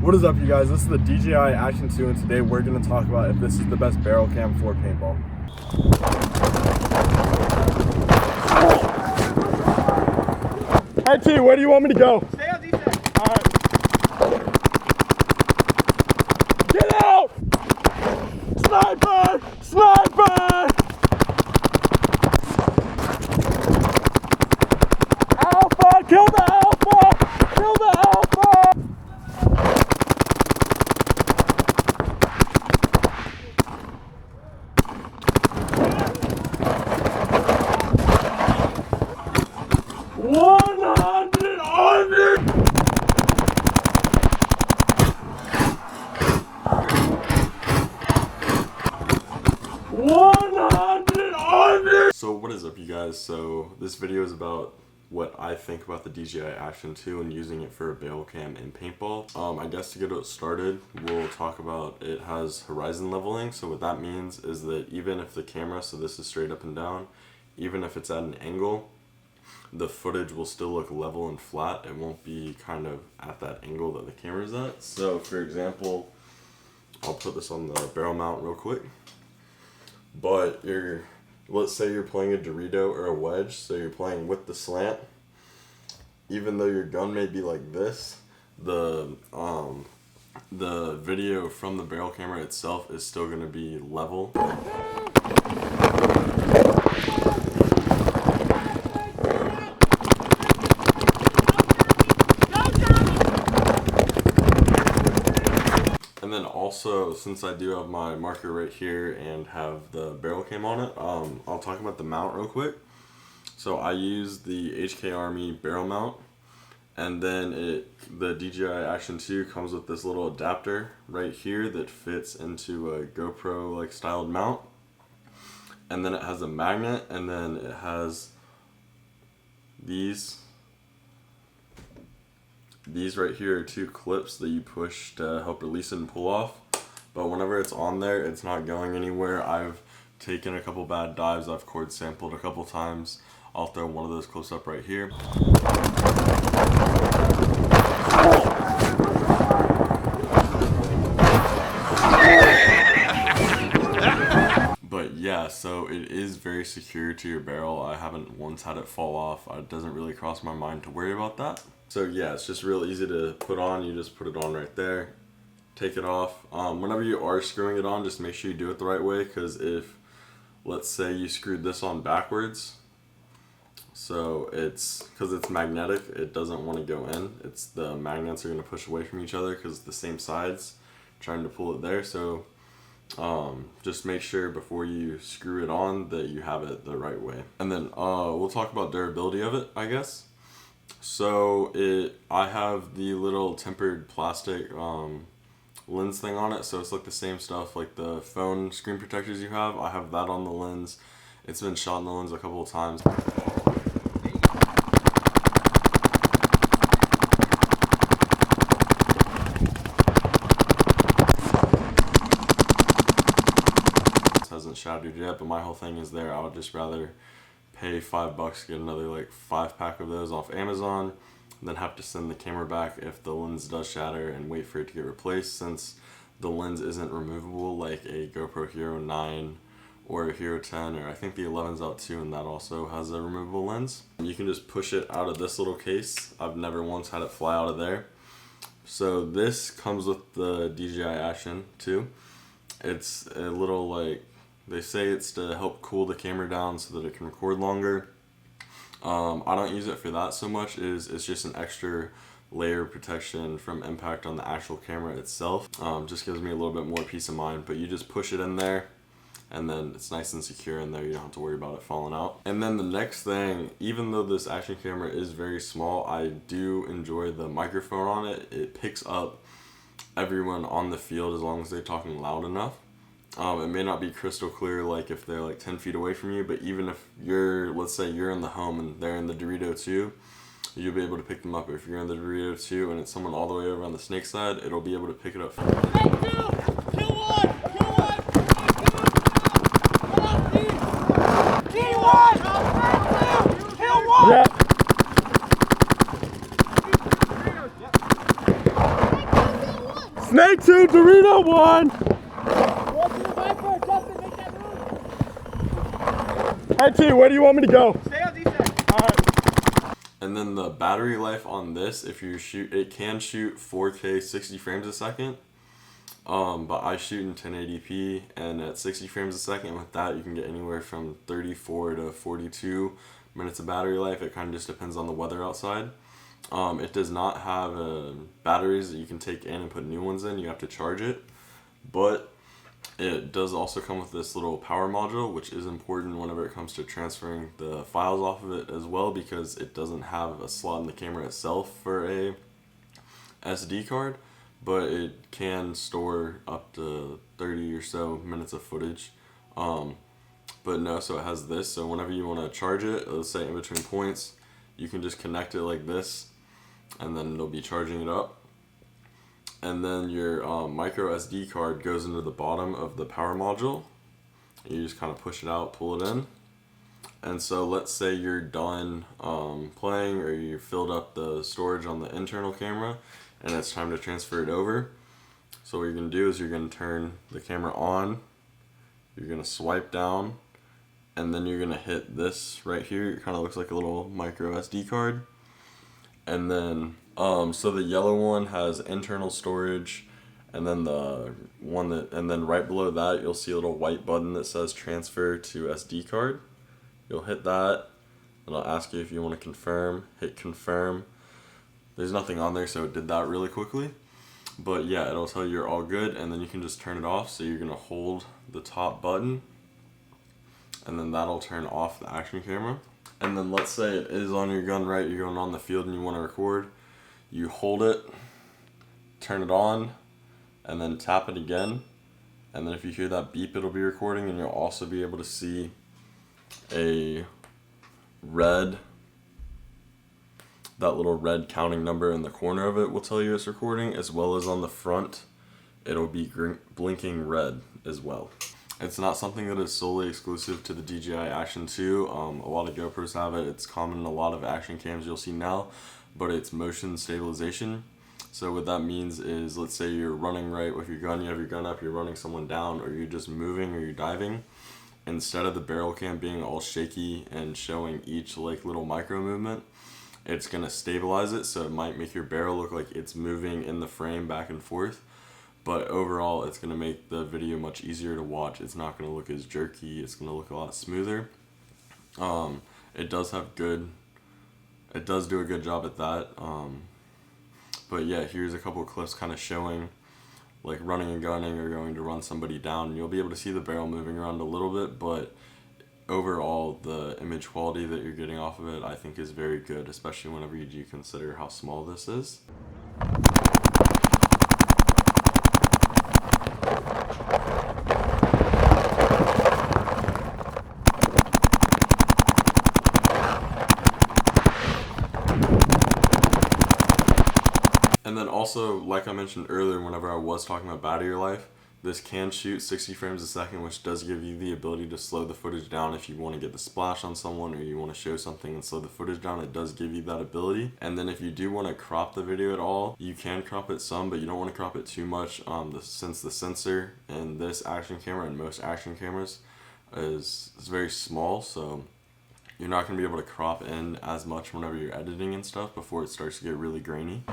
What is up, you guys? This is the DJI Action 2, and today we're going to talk about if this is the best barrel cam for paintball. Hey T, where do you want me to go? Stay on defense. Alright. Get out! Sniper! Sniper! Alpha! Kill the Alpha! Kill the Alpha! So what is up, you guys? So this video is about what I think about the DJI Action 2 and using it for a barrel cam in paintball. I guess to get it started, we'll talk about it has horizon leveling. So what that means is that even if the camera, so this is straight up and down, even if it's at an angle, the footage will still look level and flat. It won't be kind of at that angle that the camera's at. So for example, I'll put this on the barrel mount real quick. But let's say you're playing a Dorito or a wedge, so you're playing with the slant. Even though your gun may be like this, the video from the barrel camera itself is still going to be level. And then also, since I do have my marker right here and have the barrel cam on it, I'll talk about the mount real quick. So I use the HK Army barrel mount, and then the DJI Action 2 comes with this little adapter right here that fits into a GoPro like styled mount. And then it has a magnet, and then it has these right here are two clips that you push to help release it and pull off. But whenever it's on there, it's not going anywhere. I've taken a couple bad dives, I've cord sampled a couple times. I'll throw one of those clips up right here. But yeah, so it is very secure to your barrel. I haven't once had it fall off. It doesn't really cross my mind to worry about that. So yeah, it's just real easy to put on. You just put it on right there, take it off. Whenever you are screwing it on, just make sure you do it the right way, because if, let's say you screwed this on backwards, so because it's magnetic, it doesn't want to go in. It's the magnets are going to push away from each other because the same sides, trying to pull it there. So just make sure before you screw it on that you have it the right way. And then we'll talk about durability of it, I guess. So I have the little tempered plastic lens thing on it, so it's like the same stuff like the phone screen protectors you have. I have that on the lens. It's been shot in the lens a couple of times. It hasn't shattered yet, but my whole thing is there. I would just rather pay $5, get another like 5-pack of those off Amazon, then have to send the camera back if the lens does shatter and wait for it to get replaced, since the lens isn't removable like a GoPro Hero 9 or a Hero 10, or I think the 11's out too, and that also has a removable lens. You can just push it out of this little case. I've never once had it fly out of there. So this comes with the DJI Action 2. It's a little like, they say it's to help cool the camera down so that it can record longer. I don't use it for that so much. It's just an extra layer of protection from impact on the actual camera itself. Just gives me a little bit more peace of mind. But you just push it in there, and then it's nice and secure in there. You don't have to worry about it falling out. And then the next thing, even though this action camera is very small, I do enjoy the microphone on it. It picks up everyone on the field as long as they're talking loud enough. It may not be crystal clear like if they're like 10 feet away from you, but even if let's say you're in the home and they're in the Dorito 2, you'll be able to pick them up. If you're in the Dorito 2 and it's someone all the way over on the snake side, it'll be able to pick it up. Yeah. Snake 2, Dorito 1. Go to the Viper, Justin, make that move. Hey T, where do you want me to go? Stay on defense. Alright. And then the battery life on this, if you shoot, it can shoot 4K 60 frames a second. But I shoot in 1080p, and at 60 frames a second, with that you can get anywhere from 34 to 42 minutes of battery life. It kind of just depends on the weather outside. It does not have batteries that you can take in and put new ones in. You have to charge it. But it does also come with this little power module, which is important whenever it comes to transferring the files off of it as well, because it doesn't have a slot in the camera itself for a SD card, but it can store up to 30 or so minutes of footage. But no, so it has this, so whenever you want to charge it, let's say in between points, you can just connect it like this, and then it'll be charging it up. And then your micro SD card goes into the bottom of the power module. You just kind of push it out, pull it in. And so let's say you're done playing, or you filled up the storage on the internal camera, and it's time to transfer it over. So what you're going to do is you're going to turn the camera on, you're going to swipe down, and then you're going to hit this right here. It kind of looks like a little micro SD card. And then so the yellow one has internal storage, and then and then right below that you'll see a little white button that says transfer to SD card. You'll hit that, and it'll ask you if you want to confirm. Hit confirm. There's nothing on there, so it did that really quickly. But yeah, it'll tell you you're all good, and then you can just turn it off. So you're gonna hold the top button, and then that'll turn off the action camera. And then let's say it is on your gun, right? You're going on the field and you want to record. You hold it, turn it on, and then tap it again. And then if you hear that beep, it'll be recording, and you'll also be able to see a red, that little red counting number in the corner of it will tell you it's recording, as well as on the front, it'll be blinking red as well. It's not something that is solely exclusive to the DJI Action 2. A lot of GoPros have it. It's common in a lot of action cams you'll see now, but it's motion stabilization. So what that means is, let's say you're running right with your gun, you have your gun up, you're running someone down, or you're just moving, or you're diving. Instead of the barrel cam being all shaky and showing each like little micro movement, it's gonna stabilize it, so it might make your barrel look like it's moving in the frame back and forth. But overall, it's going to make the video much easier to watch. It's not going to look as jerky. It's going to look a lot smoother. It does do a good job at that. But yeah, here's a couple of clips kind of showing like running and gunning, or going to run somebody down. You'll be able to see the barrel moving around a little bit, but overall, the image quality that you're getting off of it, I think, is very good, especially whenever you do consider how small this is. And then also, like I mentioned earlier, whenever I was talking about battery life, this can shoot 60 frames a second, which does give you the ability to slow the footage down if you want to get the splash on someone, or you want to show something and slow the footage down. It does give you that ability. And then if you do want to crop the video at all, you can crop it some, but you don't want to crop it too much, since the sensor in this action camera and most action cameras is very small, so you're not going to be able to crop in as much whenever you're editing and stuff before it starts to get really grainy.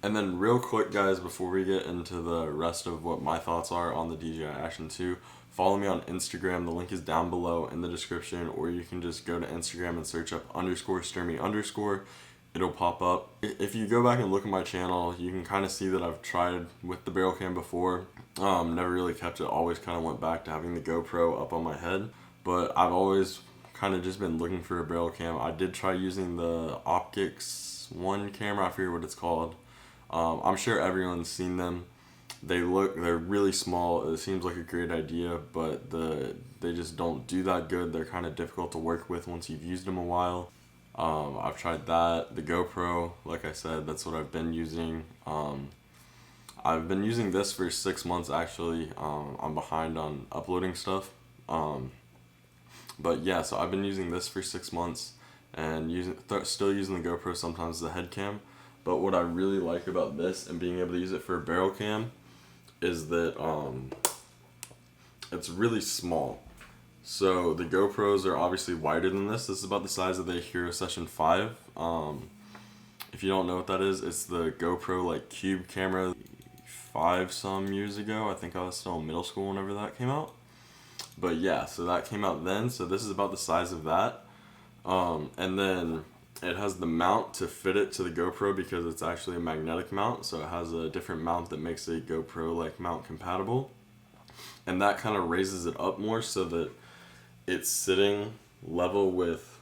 And then real quick, guys, before we get into the rest of what my thoughts are on the DJI Action 2, follow me on Instagram. The link is down below in the description, or you can just go to Instagram and search up _Sturmy_. It'll pop up. If you go back and look at my channel, you can kind of see that I've tried with the barrel cam before. Never really kept it. Always kind of went back to having the GoPro up on my head. But I've always kind of just been looking for a barrel cam. I did try using the Optics One camera. I forget what it's called. I'm sure everyone's seen them. They're really small. It seems like a great idea, but they just don't do that good. They're kind of difficult to work with once you've used them a while. I've tried that. The GoPro, like I said, that's what I've been using. I've been using this for 6 months actually. I'm behind on uploading stuff. But yeah, so I've been using this for 6 months and still using the GoPro sometimes as a head cam. But what I really like about this and being able to use it for a barrel cam is that it's really small. So the GoPros are obviously wider than this. This is about the size of the Hero Session 5. If you don't know what that is, it's the GoPro like cube camera 5 some years ago. I think I was still in middle school whenever that came out. But yeah, so that came out then. So this is about the size of that. And then it has the mount to fit it to the GoPro because it's actually a magnetic mount. So it has a different mount that makes a GoPro like mount compatible. And that kind of raises it up more so that it's sitting level with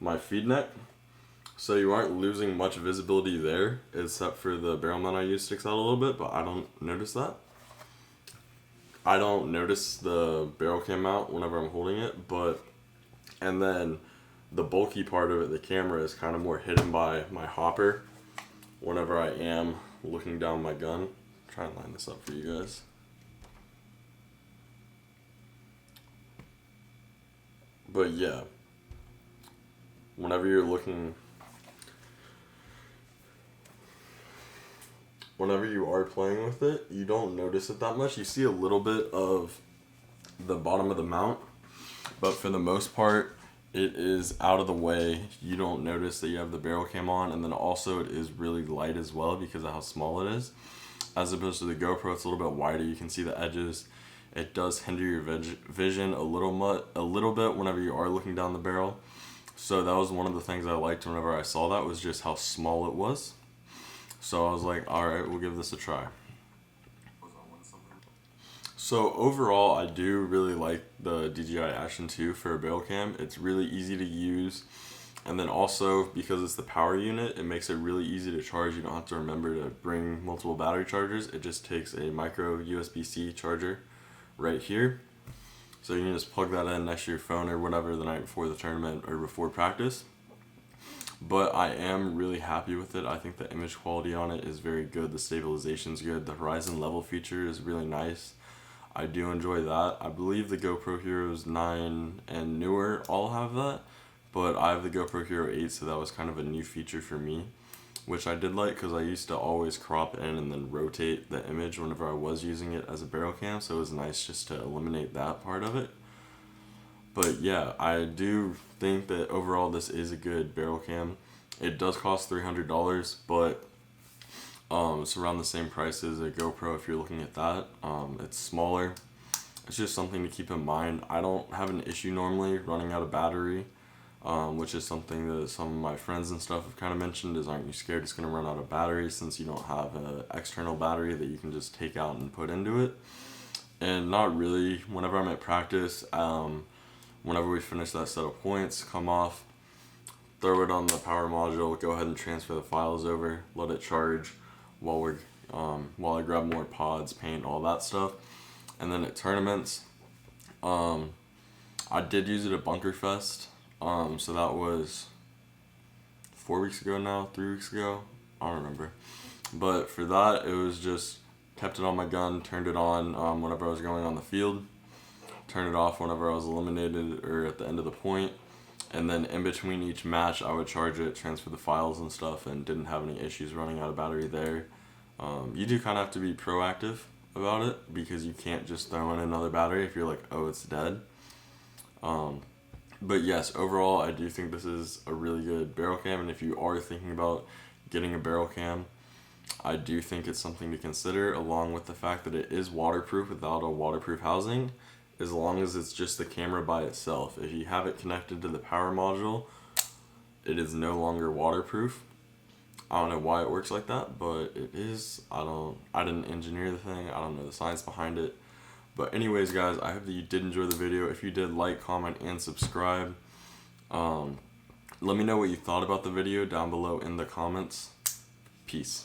my feed neck. So you aren't losing much visibility there, except for the barrel mount I use sticks out a little bit, but I don't notice that. I don't notice the barrel cam mount whenever I'm holding it, and then the bulky part of it, the camera, is kind of more hidden by my hopper whenever I am looking down my gun. Try and line this up for you guys. But yeah, whenever you are playing with it, you don't notice it that much. You see a little bit of the bottom of the mount, but for the most part, it is out of the way. You don't notice that you have the barrel cam on, and then also it is really light as well because of how small it is. As opposed to the GoPro, it's a little bit wider. You can see the edges. It does hinder your vision a little bit whenever you are looking down the barrel. So that was one of the things I liked whenever I saw that, was just how small it was. So I was like, alright, we'll give this a try. So overall, I do really like the DJI Action 2 for a barrel cam. It's really easy to use. And then also, because it's the power unit, it makes it really easy to charge. You don't have to remember to bring multiple battery chargers. It just takes a micro USB-C charger right here. So you can just plug that in next to your phone or whatever the night before the tournament or before practice. But I am really happy with it. I think the image quality on it is very good. The stabilization's good. The horizon level feature is really nice. I do enjoy that. I believe the GoPro Heroes 9 and newer all have that, but I have the GoPro Hero 8, so that was kind of a new feature for me, which I did like because I used to always crop in and then rotate the image whenever I was using it as a barrel cam, so it was nice just to eliminate that part of it. But yeah, I do think that overall this is a good barrel cam. It does cost $300, but it's around the same price as a GoPro if you're looking at that. It's smaller. It's just something to keep in mind. I don't have an issue normally running out of battery, which is something that some of my friends and stuff have kind of mentioned, is aren't you scared it's going to run out of battery since you don't have an external battery that you can just take out and put into it. And not really. Whenever I'm at practice, whenever we finish that set of points, come off, throw it on the power module, go ahead and transfer the files over, let it charge while I grab more pods, paint, all that stuff. And then at tournaments, I did use it at Bunker Fest. So that was 4 weeks ago now, 3 weeks ago, I don't remember. But for that, it was just kept it on my gun, turned it on whenever I was going on the field, turned it off whenever I was eliminated or at the end of the point, and then in between each match I would charge it, transfer the files and stuff, and didn't have any issues running out of battery there. You do kind of have to be proactive about it because you can't just throw in another battery if you're like, oh, it's dead. But yes, overall I do think this is a really good barrel cam, and if you are thinking about getting a barrel cam, I do think it's something to consider, along with the fact that it is waterproof without a waterproof housing, as long as it's just the camera by itself. If you have it connected to the power module, it is no longer waterproof. I don't know why it works like that, but it is. I didn't engineer the thing. I don't know the science behind it. But anyways, guys, I hope that you did enjoy the video. If you did, like, comment, and subscribe. Let me know what you thought about the video down below in the comments. Peace.